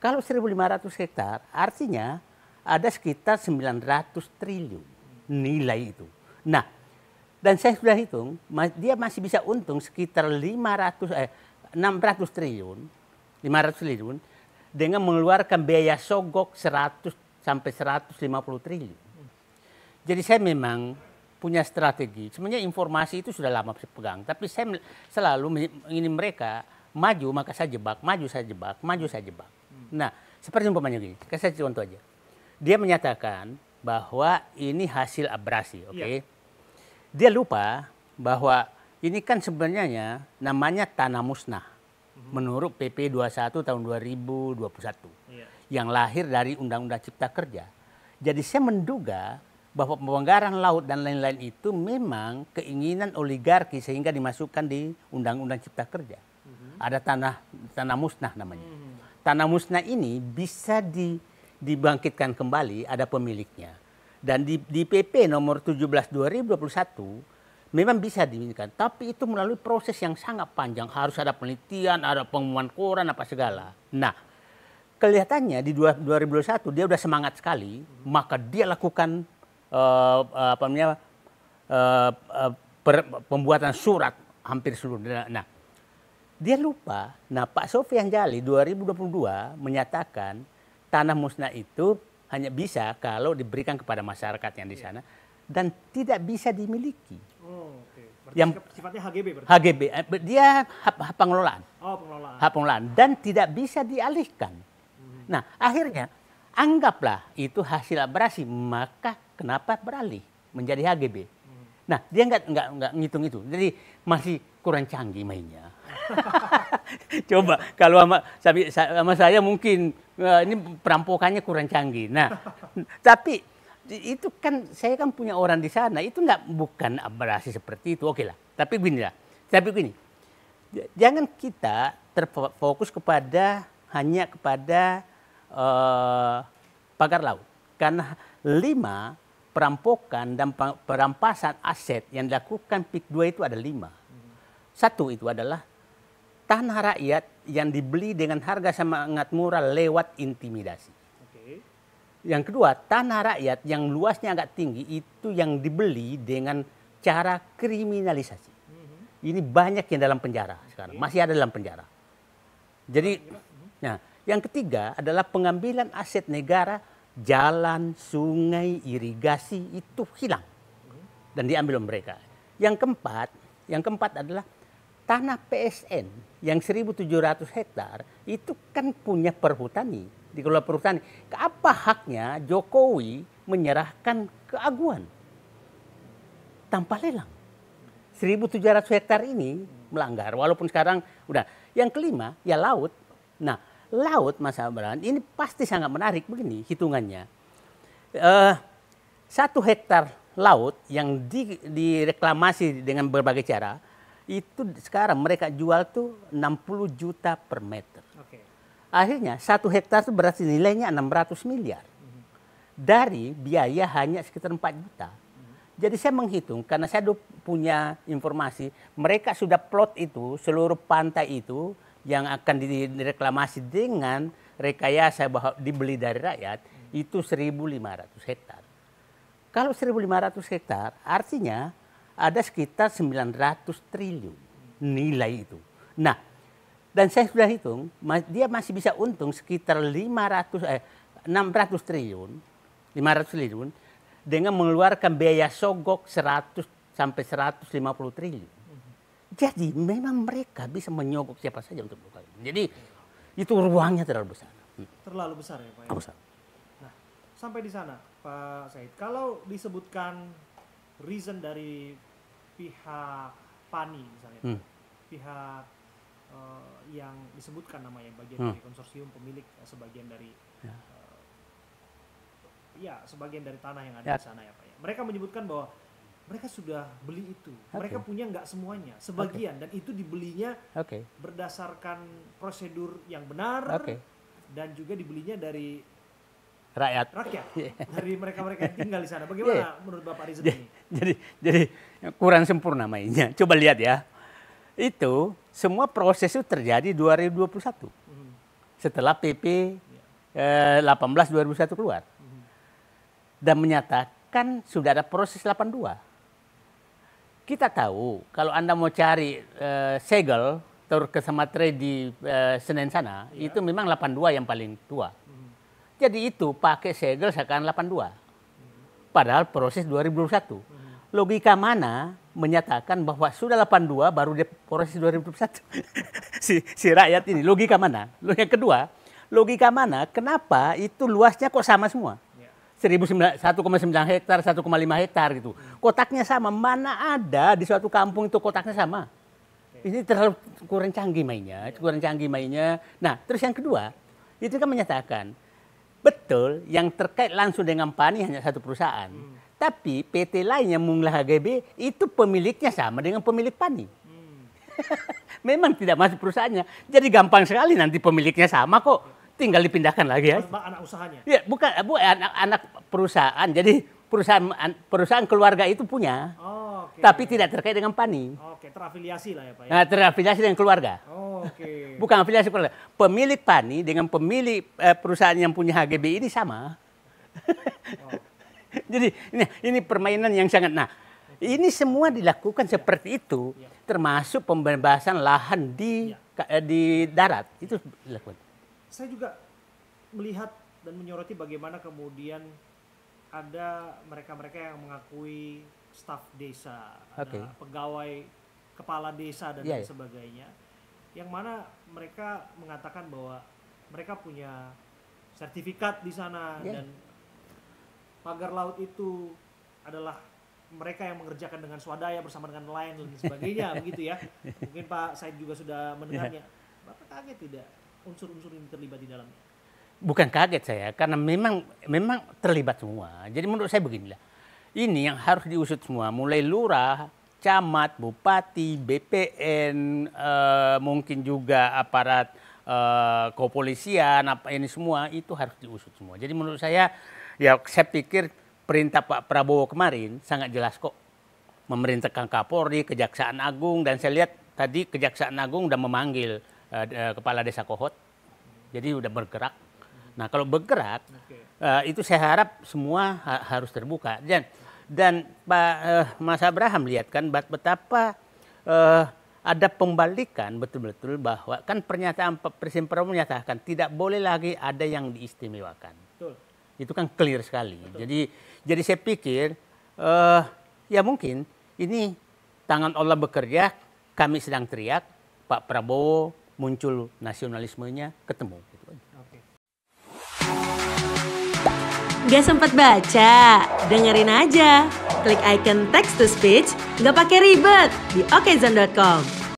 Kalau 1.500 hektar artinya ada sekitar 900 triliun nilai itu. Nah, dan saya sudah hitung, dia masih bisa untung sekitar 600 triliun, 500 triliun dengan mengeluarkan biaya sogok 100 sampai 150 triliun. Jadi saya memang punya strategi. Sebenarnya informasi itu sudah lama saya pegang, tapi saya selalu ingin mereka maju maka saya jebak, maju saya jebak, maju saya jebak. Nah, seperti umpamanya gini, saya contoh aja. Dia menyatakan bahwa ini hasil abrasi, oke? Okay? Dia lupa bahwa ini kan sebenarnya namanya tanah musnah menurut PP 21 tahun 2021 yang lahir dari Undang-Undang Cipta Kerja. Jadi saya menduga bahwa pembongkaran laut dan lain-lain itu memang keinginan oligarki sehingga dimasukkan di Undang-Undang Cipta Kerja. Ada tanah musnah namanya. Tanah musnah ini bisa dibangkitkan kembali, ada pemiliknya. Dan di PP nomor 17 2021 memang bisa diminta, tapi itu melalui proses yang sangat panjang. Harus ada penelitian, ada pengumuman koran, apa segala. Nah, kelihatannya di 2021 dia udah semangat sekali, maka dia lakukan pembuatan surat hampir seluruh. Nah, dia lupa. Nah, Pak Sofian Djalli 2022 menyatakan tanah musnah itu hanya bisa kalau diberikan kepada masyarakat yang di sana dan tidak bisa dimiliki. Oh, oke. Berarti Yang sifatnya HGB berarti? HGB, dia hak pengelolaan. Oh, pengelolaan. Hak pengelolaan dan tidak bisa dialihkan. Nah, akhirnya anggaplah itu hasil abrasi, maka kenapa beralih menjadi HGB? Nah, dia nggak ngitung itu. Jadi masih kurang canggih mainnya. Coba kalau sama saya mungkin ini perampokannya kurang canggih. Nah, tapi itu kan saya kan punya orang di sana, itu bukan abrasi seperti itu. Oke lah. Tapi begini. Jangan kita terfokus hanya kepada pagar laut. Karena 5 perampokan dan perampasan aset yang dilakukan PIK 2 itu ada 5. Satu itu adalah tanah rakyat yang dibeli dengan harga sangat murah lewat intimidasi. Oke. Yang kedua, tanah rakyat yang luasnya agak tinggi itu yang dibeli dengan cara kriminalisasi. Ini banyak yang dalam penjara sekarang, masih ada dalam penjara. Jadi, nah, yang ketiga adalah pengambilan aset negara, jalan, sungai, irigasi itu hilang dan diambil oleh mereka. Yang keempat adalah tanah PSN yang 1.700 hektar itu kan punya perhutani, dikelola perhutani. Apa haknya Jokowi menyerahkan ke Aguan tanpa lelang? 1.700 hektar ini melanggar, walaupun sekarang udah. Yang kelima, ya laut. Nah, laut, Mas Abraham, ini pasti sangat menarik begini hitungannya. 1 hektar laut yang direklamasi dengan berbagai cara, itu sekarang mereka jual tuh 60 juta per meter. Oke. Akhirnya 1 hektar itu berarti nilainya 600 miliar. Dari biaya hanya sekitar 4 juta. Jadi saya menghitung, karena saya punya informasi, mereka sudah plot itu, seluruh pantai itu yang akan direklamasi dengan rekayasa bahwa dibeli dari rakyat, itu 1.500 hektar. Kalau 1.500 hektar artinya ada sekitar 900 triliun nilai itu. Nah, dan saya sudah hitung, dia masih bisa untung sekitar 600 triliun, 500 triliun dengan mengeluarkan biaya sogok 100 sampai 150 triliun. Jadi memang mereka bisa menyogok siapa saja untuk buka. Jadi itu ruangnya terlalu besar. Terlalu besar ya Pak? Besar. Nah, sampai di sana Pak Said, kalau disebutkan reason dari pihak PANI misalnya, pihak yang disebutkan namanya bagian dari konsorsium pemilik sebagian dari sebagian dari tanah yang ada di sana ya Pak ya. Mereka menyebutkan bahwa mereka sudah beli itu, mereka punya nggak semuanya, sebagian dan itu dibelinya berdasarkan prosedur yang benar dan juga dibelinya dari rakyat, dari mereka-mereka yang tinggal di sana. Bagaimana menurut Bapak Rizal ini? Jadi kurang sempurna mainnya. Coba lihat ya. Itu semua proses itu terjadi 2021. Setelah PP 2001 keluar. Dan menyatakan sudah ada proses 82. Kita tahu kalau Anda mau cari segel ke Samatre di Senen sana, itu memang 82 yang paling tua. Jadi itu pakai segel sekarang 82. Padahal proses 2021. Logika mana menyatakan bahwa sudah 82 baru dia proses 2021? si rakyat ini, logika mana? Yang kedua, logika mana kenapa itu luasnya kok sama semua? 1,9 hektar, 1,5 hektar gitu. Kotaknya sama, mana ada di suatu kampung itu kotaknya sama? Ini terlalu kurang canggih mainnya. Nah, terus yang kedua, itu kan menyatakan, betul yang terkait langsung dengan PANI hanya satu perusahaan. Tapi PT lain yang mengelola HGB itu pemiliknya sama dengan pemilik PANI. Memang tidak masuk perusahaannya. Jadi gampang sekali nanti pemiliknya sama kok. Tinggal dipindahkan lagi ya. Anak usahanya? Ya, bukan anak perusahaan. Jadi perusahaan keluarga itu punya. Oh, okay. Tapi tidak terkait dengan PANI. Oke, terafiliasi lah ya Pak ya? Nah, terafiliasi dengan keluarga. Oh, oke. Bukan afiliasi keluarga. Pemilik PANI dengan pemilik perusahaan yang punya HGB ini sama. Jadi ini permainan yang sangat... Nah, ini semua dilakukan seperti itu. Termasuk pembebasan lahan di darat. Itu dilakukan. Saya juga melihat dan menyoroti bagaimana kemudian ada mereka-mereka yang mengakui staf desa, ada pegawai kepala desa dan lain sebagainya, yang mana mereka mengatakan bahwa mereka punya sertifikat di sana dan pagar laut itu adalah mereka yang mengerjakan dengan swadaya bersama dengan nelayan dan sebagainya, begitu ya. Mungkin Pak Said juga sudah mendengarnya. Bapak kaget tidak unsur-unsur ini terlibat di dalamnya? Bukan kaget saya, karena memang terlibat semua. Jadi menurut saya beginilah, ini yang harus diusut semua, mulai lurah, camat, bupati, BPN, mungkin juga aparat kepolisian, apa ini semua itu harus diusut semua. Jadi menurut saya, ya saya pikir perintah Pak Prabowo kemarin sangat jelas kok, memerintahkan Kapolri, Kejaksaan Agung, dan saya lihat tadi Kejaksaan Agung sudah memanggil kepala desa Kohot, jadi udah bergerak. Nah kalau bergerak, itu saya harap semua harus terbuka. Dan Pak Mas Abraham lihat kan betapa ada pembalikan betul-betul bahwa kan pernyataan Presiden Prabowo menyatakan tidak boleh lagi ada yang diistimewakan. Betul. Itu kan clear sekali. Betul. Jadi saya pikir ya mungkin ini tangan Allah bekerja, kami sedang teriak, Pak Prabowo muncul nasionalismenya, ketemu. Gak sempat baca? Dengerin aja. Klik icon text to speech, gak pakai ribet di okezone.com.